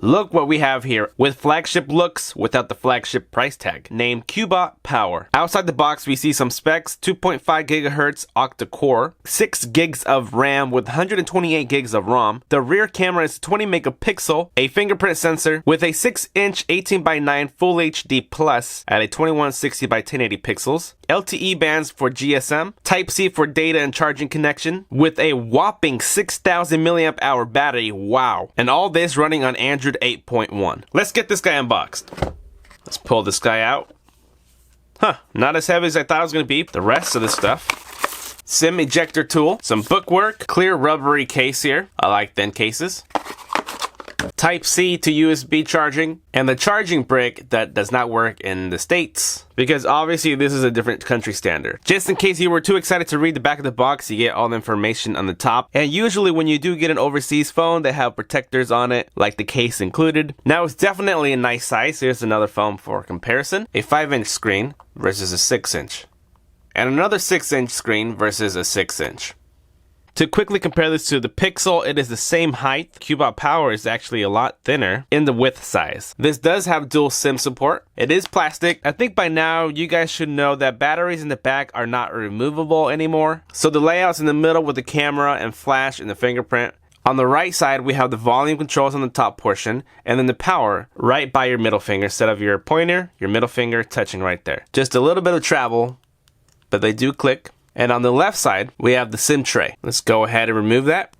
Look what we have here, with flagship looks without the flagship price tag, named Cubot Power. Outside the box we see some specs: 2.5 GHz octa-core, 6 gigs of RAM with 128 gigs of ROM. The rear camera is 20 megapixel, a fingerprint sensor with a 6-inch 18:9 Full HD Plus at a 2160 by 1080 pixels. LTE bands for GSM, Type-C for data and charging connection, with a whopping 6,000 milliamp hour battery, wow. And all this running on Android 8.1. Let's get this guy unboxed. Let's pull this guy out. Not as heavy as I thought it was going to be. The rest of the stuff. SIM ejector tool, some bookwork, clear rubbery case here. I like thin cases. Type-C to USB charging, and the charging brick that does not work in the States, because obviously this is a different country standard. Just in case you were too excited to read the back of the box, you get all the information on the top. And usually when you do get an overseas phone, they have protectors on it, like the case included. Now it's definitely a nice size. Here's another phone for comparison. A 5-inch screen versus a 6-inch. And another 6-inch screen versus a 6-inch. To quickly compare this to the Pixel, it is the same height. Cubot Power is actually a lot thinner in the width size. This does have dual SIM support. It is plastic. I think by now you guys should know that batteries in the back are not removable anymore. So the layout's in the middle with the camera and flash and the fingerprint. On the right side, we have the volume controls on the top portion, and then the power right by your middle finger instead of your pointer, your middle finger touching right there. Just a little bit of travel, but they do click. And on the left side, we have the SIM tray. Let's go ahead and remove that.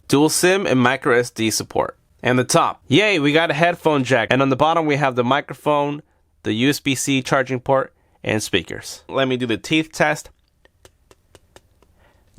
Dual SIM and micro SD support. And the top, yay, we got a headphone jack. And on the bottom, we have the microphone, the USB-C charging port, and speakers. Let me do the teeth test.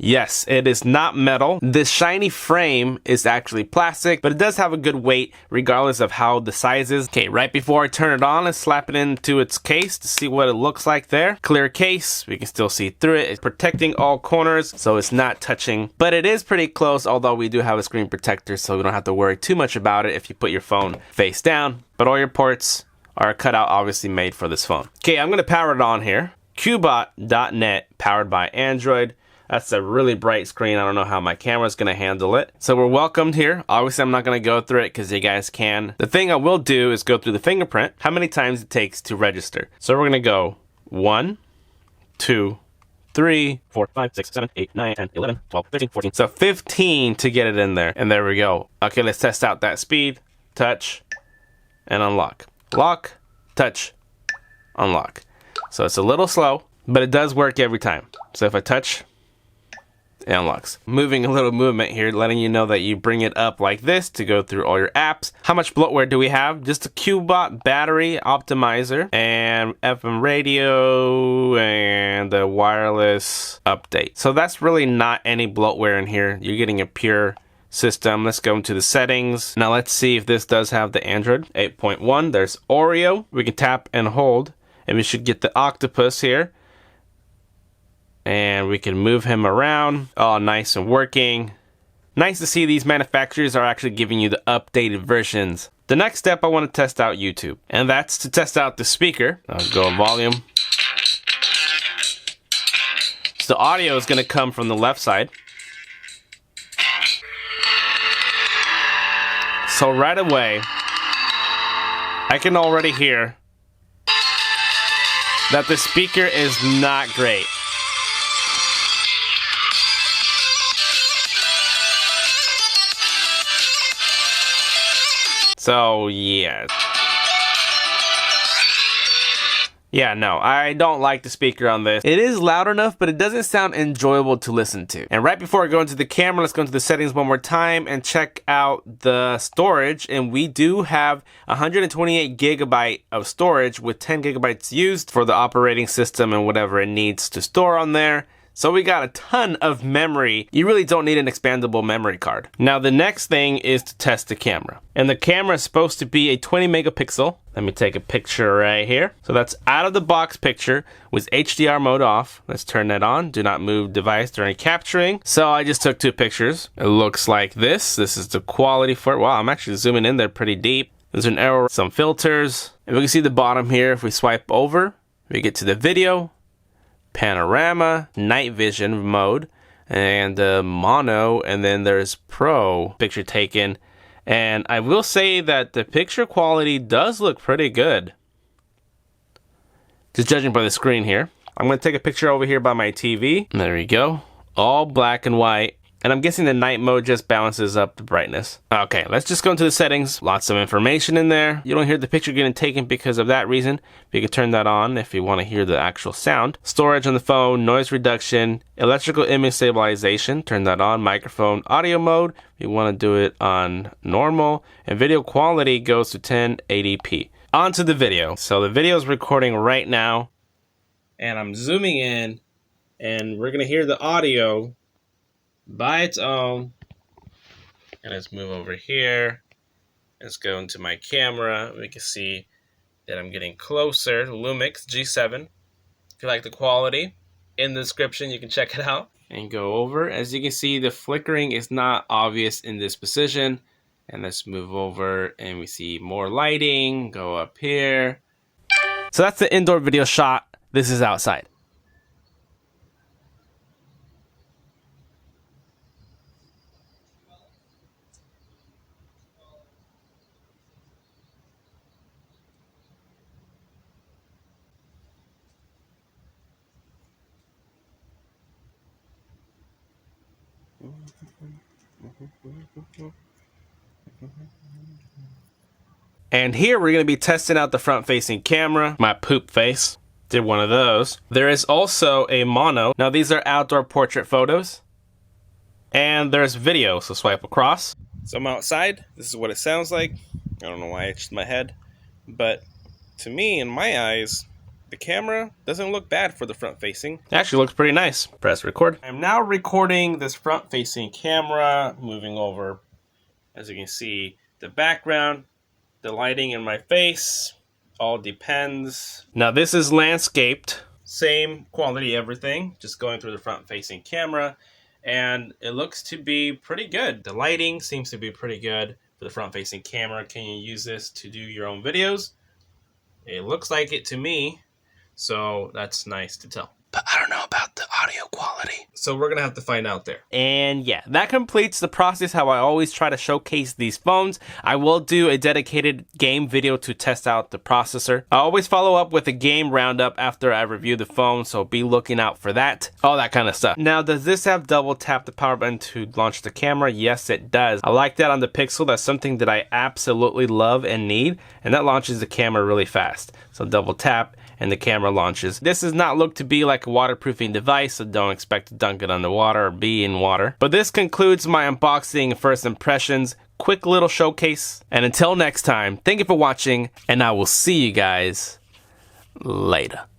Yes, it is not metal. This shiny frame is actually plastic, but it does have a good weight regardless of how the size is. Okay, right before I turn it on, let's slap it into its case to see what it looks like there. Clear case, we can still see through it. It's protecting all corners, so it's not touching, but it is pretty close, although we do have a screen protector, so we don't have to worry too much about it if you put your phone face down. But all your ports are cut out, obviously made for this phone. Okay, I'm gonna power it on here. Cubot.net, powered by Android. That's a really bright screen. I don't know how my camera's gonna handle it. So we're welcomed here. Obviously, I'm not gonna go through it because you guys can. The thing I will do is go through the fingerprint, how many times it takes to register. So we're gonna go 1, 2, 3, 4, 5, 6, 7, 8, 9, 10, 11, 12, 13, 14. So 15 to get it in there. And there we go. Okay, let's test out that speed. Touch and unlock. Lock, touch, unlock. So it's a little slow, but it does work every time. So if I touch, it unlocks. Moving a little movement here, letting you know that you bring it up like this to go through all your apps. How much bloatware do we have? Just a Cubot battery optimizer and FM radio and the wireless update. So that's really not any bloatware in here. You're getting a pure system. Let's go into the settings. Now let's see if this does have the Android 8.1. There's Oreo. We can tap and hold, and we should get the octopus here. And we can move him around. Oh, nice and working. Nice to see these manufacturers are actually giving you the updated versions. The next step, I want to test out YouTube. And that's to test out the speaker. I'll go volume. So the audio is going to come from the left side. So right away, I can already hear that the speaker is not great. So, yeah. Yeah, no, I don't like the speaker on this. It is loud enough, but it doesn't sound enjoyable to listen to. And right before I go into the camera, let's go into the settings one more time and check out the storage. And we do have 128 gigabyte of storage with 10 gigabytes used for the operating system and whatever it needs to store on there. So we got a ton of memory. You really don't need an expandable memory card. Now the next thing is to test the camera. And the camera is supposed to be a 20 megapixel. Let me take a picture right here. So that's out of the box picture with HDR mode off. Let's turn that on. Do not move device during capturing. So I just took 2 pictures. It looks like this. This is the quality for it. Wow, I'm actually zooming in there pretty deep. There's an arrow, some filters. And we can see the bottom here. If we swipe over, we get to the video, panorama, night vision mode, and mono, and then there's pro, picture taken, And I will say that the picture quality does look pretty good, just judging by the screen here. I'm going to take a picture over here by my TV. There we go. All black and white. And I'm guessing the night mode just balances up the brightness. Okay, let's just go into the settings. Lots of information in there. You don't hear the picture getting taken because of that reason. You can turn that on if you want to hear the actual sound. Storage on the phone, noise reduction, electrical image stabilization, turn that on. Microphone, audio mode, you want to do it on normal. And video quality goes to 1080p. On to the video. So the video is recording right now. And I'm zooming in. And we're going to hear the audio by its own. And let's move over here. Let's go into my camera. We can see that I'm getting closer. Lumix G7. If you like the quality, in the description you can check it out. And go over. As you can see, the flickering is not obvious in this position. And let's move over and we see more lighting. Go up here. So that's the indoor video shot. This is outside. And here we're going to be testing out the front-facing camera. My poop face. Did one of those. There is also a mono. Now these are outdoor portrait photos. And there's video, so swipe across. So I'm outside. This is what it sounds like. I don't know why I itched my head. But to me, in my eyes, the camera doesn't look bad for the front-facing. It actually looks pretty nice. Press record. I'm now recording this front-facing camera. Moving over, as you can see, the background, the lighting in my face. All depends. Now this is landscaped. Same quality everything. Just going through the front-facing camera. And it looks to be pretty good. The lighting seems to be pretty good for the front-facing camera. Can you use this to do your own videos? It looks like it to me. So that's nice to tell. But I don't know about the audio quality. So we're going to have to find out there. And yeah, that completes the process how I always try to showcase these phones. I will do a dedicated game video to test out the processor. I always follow up with a game roundup after I review the phone, so be looking out for that. All that kind of stuff. Now, does this have double tap the power button to launch the camera? Yes, it does. I like that on the Pixel. That's something that I absolutely love and need. And that launches the camera really fast. So double tap and the camera launches. This does not look to be like a waterproofing device, so don't expect to dunk it underwater or be in water. But this concludes my unboxing and first impressions. Quick little showcase. And until next time, thank you for watching, and I will see you guys later.